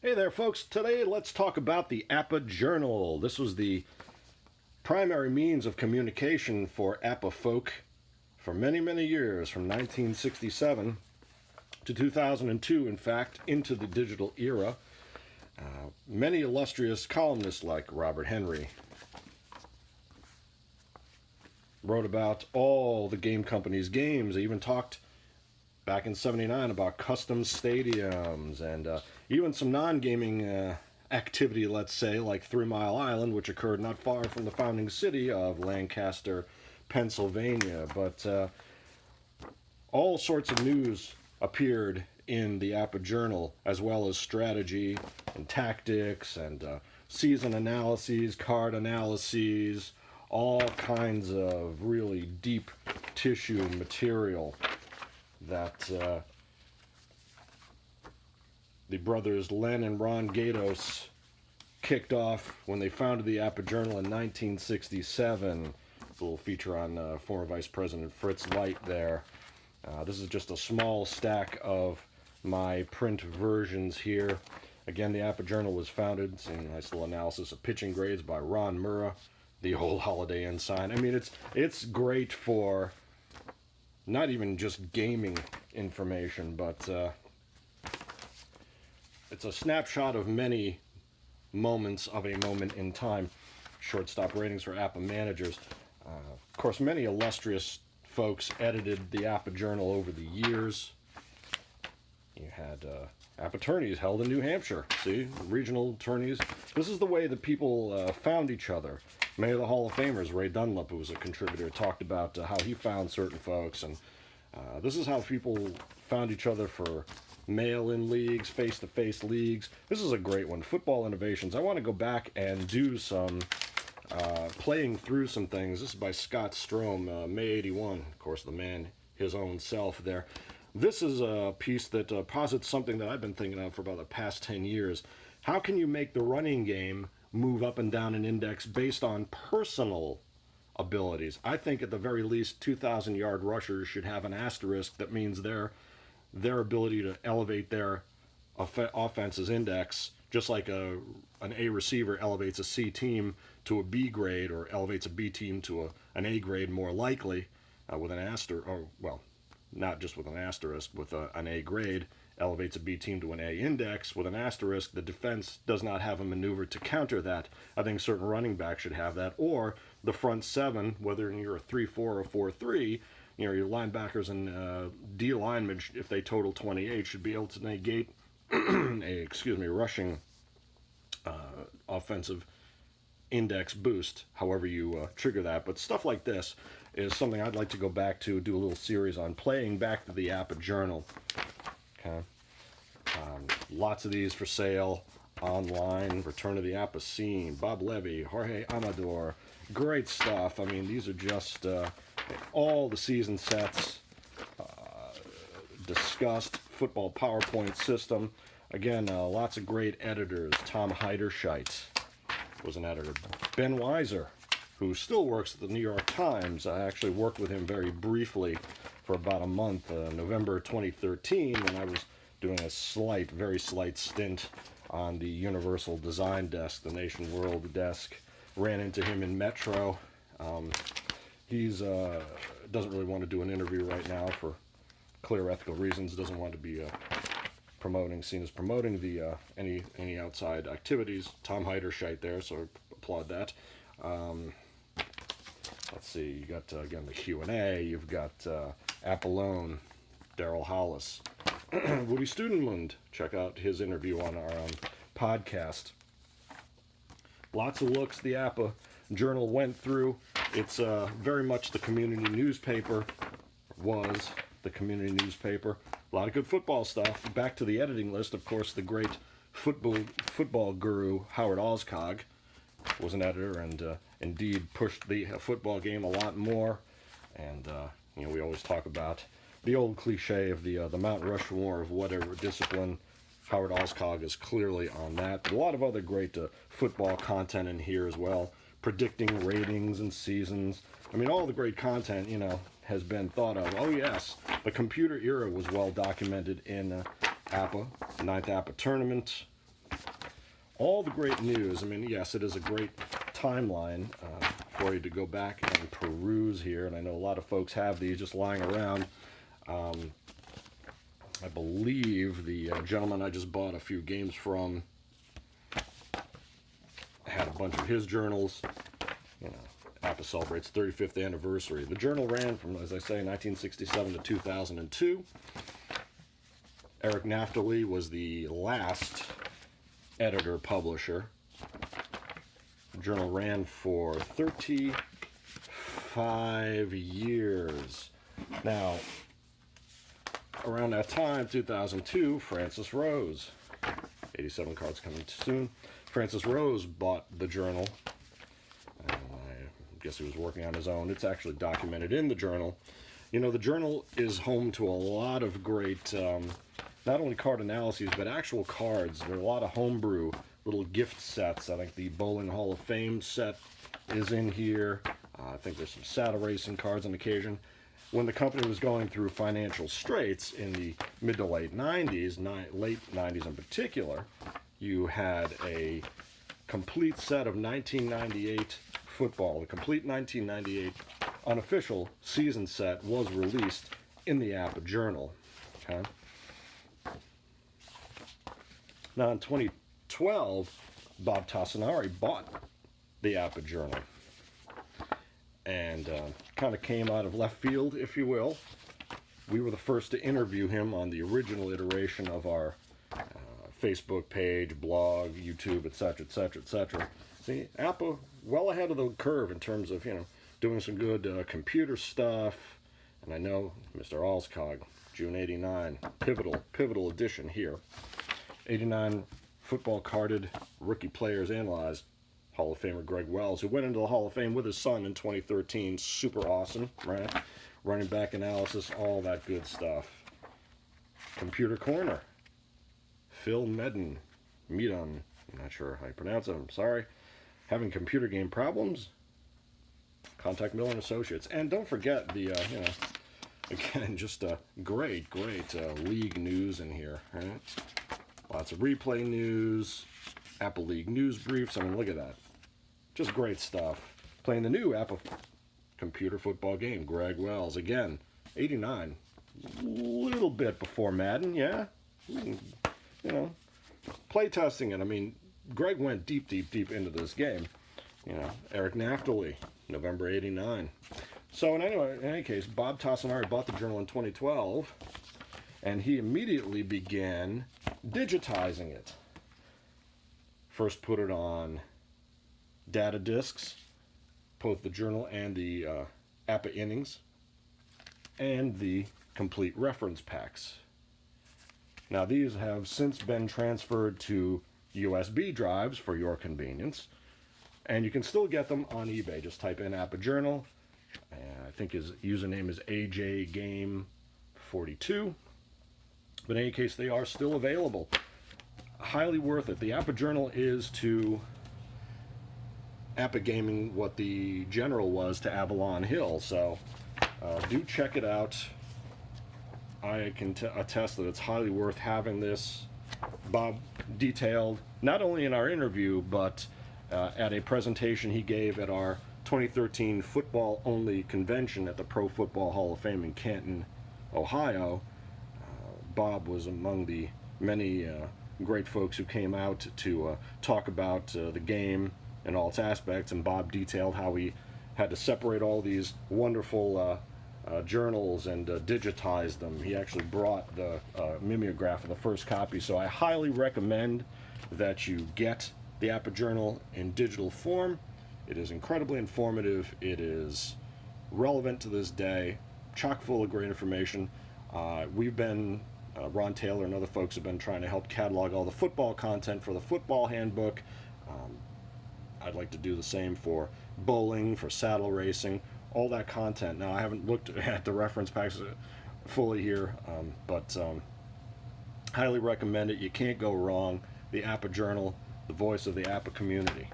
Hey there, folks. Today, let's talk about the APBA Journal. This was the primary means of communication for APBA folk for many, many years, from 1967 to 2002, in fact, into the digital era. Many illustrious columnists like Robert Henry wrote about all the game companies' games. They even talked back in '79 about custom stadiums and even some non-gaming activity, let's say, like 3 Mile Island, which occurred not far from the founding city of Lancaster, Pennsylvania. But all sorts of news appeared in the APBA Journal, as well as strategy and tactics and season analyses, card analyses, all kinds of really deep tissue material that the brothers Len and Ron Gaydos kicked off when they founded the APBA Journal in 1967. A little feature on former Vice President Fritz Light there. This is just a small stack of my print versions here. Again, the APBA Journal was founded, seeing a nice little analysis of pitching grades by Ron Murrah, the old Holiday Inn sign. I mean, it's great for not even just gaming information, but it's a snapshot of many moments of a moment in time. Shortstop ratings for APBA managers. Of course, many illustrious folks edited the APBA Journal over the years. You had APBA tourneys held in New Hampshire. See, regional tourneys. This is the way that people found each other. Many of the Hall of Famers, Ray Dunlap, who was a contributor, talked about how he found certain folks, and this is how people found each other for mail-in leagues, face-to-face leagues. This is a great one. Football Innovations. I want to go back and do some playing through some things. This is by Scott Strom, May 81. Of course, the man, his own self there. This is a piece that posits something that I've been thinking of for about the past 10 years. How can you make the running game move up and down an index based on personal abilities? I think at the very least 2,000-yard rushers should have an asterisk that means their ability to elevate their offense's index, just like an A receiver elevates a C team to a B grade or elevates a B team to an A grade more likely with an asterisk, or well, not just with an asterisk, with an A grade elevates a B team to an A index with an asterisk. The defense does not have a maneuver to counter that. I think certain running backs should have that, or the front seven, whether you're a 3-4 or 4-3, you know, your linebackers and D linemen, if they total 28, should be able to negate a rushing offensive index boost, however you trigger that. But stuff like this is something I'd like to go back to, do a little series on playing back to the APBA Journal. Okay. Lots of these for sale online. Return to the APBA Scene, Bob Levy, Jorge Amador. Great stuff. I mean, these are just all the season sets discussed. Football PowerPoint system. Again, lots of great editors. Tom Heiderscheit was an editor. Ben Weiser, who still works at the New York Times. I actually worked with him very briefly for about a month, November 2013, when I was doing a very slight stint on the Universal Design Desk, the Nation World desk. Ran into him in Metro. He's doesn't really want to do an interview right now for clear ethical reasons. Doesn't want to be seen as promoting the any outside activities. Tom Heiderscheit there, so I applaud that. Let's see, you got again the Q&A. You've got Apollon, Daryl Hollis, Woody Studenmund. Check out his interview on our podcast. Lots of looks the APBA Journal went through. It's very much the community newspaper. Was the community newspaper. A lot of good football stuff. Back to the editing list, of course, the great football guru Howard Alskog was an editor and indeed pushed the football game a lot more. And we always talk about the old cliche of the Mount Rushmore of whatever discipline. Howard Alskog is clearly on that. But a lot of other great football content in here as well. Predicting ratings and seasons. I mean, all the great content, has been thought of. Oh, yes, the computer era was well documented in APBA, the 9th APBA tournament, all the great news. I mean, yes, it is a great timeline for you to go back and peruse here, and I know a lot of folks have these just lying around. I believe the gentleman I just bought a few games from had a bunch of his journals. You know, APBA celebrates 35th anniversary. The journal ran from, as I say, 1967 to 2002. Eric Naftali was the last editor-publisher. The journal ran for 35 years. Now, around that time, 2002, Francis Rose, 87 cards coming soon, Francis Rose bought the journal. I guess he was working on his own. It's actually documented in the journal. You know, the journal is home to a lot of great, not only card analyses, but actual cards. There are a lot of homebrew little gift sets. I think the Bowling Hall of Fame set is in here. I think there's some saddle racing cards on occasion. When the company was going through financial straits in the mid to late 90s, late 90s in particular, you had a complete set of 1998 football. The complete 1998 unofficial season set was released in the APBA Journal. Okay? Now in 2012, Bob Tassinari bought the APBA Journal, and kind of came out of left field, if you will. We were the first to interview him on the original iteration of our Facebook page, blog, YouTube, etc., etc., etc. See, APBA well ahead of the curve in terms of, you know, doing some good computer stuff. And I know Mr. Alskog, June '89, pivotal edition here. '89 football carded rookie players analyzed. Hall of Famer Greg Wells, who went into the Hall of Fame with his son in 2013. Super awesome, right? Running back analysis, all that good stuff. Computer Corner. Phil Medden. I'm not sure how you pronounce it, I'm sorry. Having computer game problems? Contact Miller and Associates. And don't forget the, you know, again, just great league news in here, right? Lots of replay news, APBA League news briefs. I mean, look at that. Just great stuff. Playing the new APBA computer football game, Greg Wells. Again, '89. Little bit before Madden, yeah? You know, play testing it. I mean, Greg went deep into this game. You know, Eric Naftali, November '89. So in any case, Bob Tassinari bought the journal in 2012, and he immediately began digitizing it. First put it on data discs, both the journal and the APBA innings, and the complete reference packs. Now these have since been transferred to USB drives for your convenience, and you can still get them on eBay. Just type in APBA Journal. I think his username is AJGame42. But in any case, they are still available. Highly worth it. The APBA Journal is to APBA Gaming what the General was to Avaln Hill. So do check it out. I can attest that it's highly worth having this. Bob detailed, not only in our interview, but at a presentation he gave at our 2013 football-only convention at the Pro Football Hall of Fame in Canton, Ohio. Bob was among the many great folks who came out to talk about the game and all its aspects, and Bob detailed how he had to separate all these wonderful journals and digitize them. He actually brought the mimeograph of the first copy, so I highly recommend that you get the APBA Journal in digital form. It is incredibly informative. It is relevant to this day, chock full of great information. We've been Ron Taylor and other folks have been trying to help catalog all the football content for the football handbook. I'd like to do the same for bowling, for saddle racing, all that content. Now, I haven't looked at the reference packs fully here, but highly recommend it. You can't go wrong. The APBA Journal, the voice of the APBA community.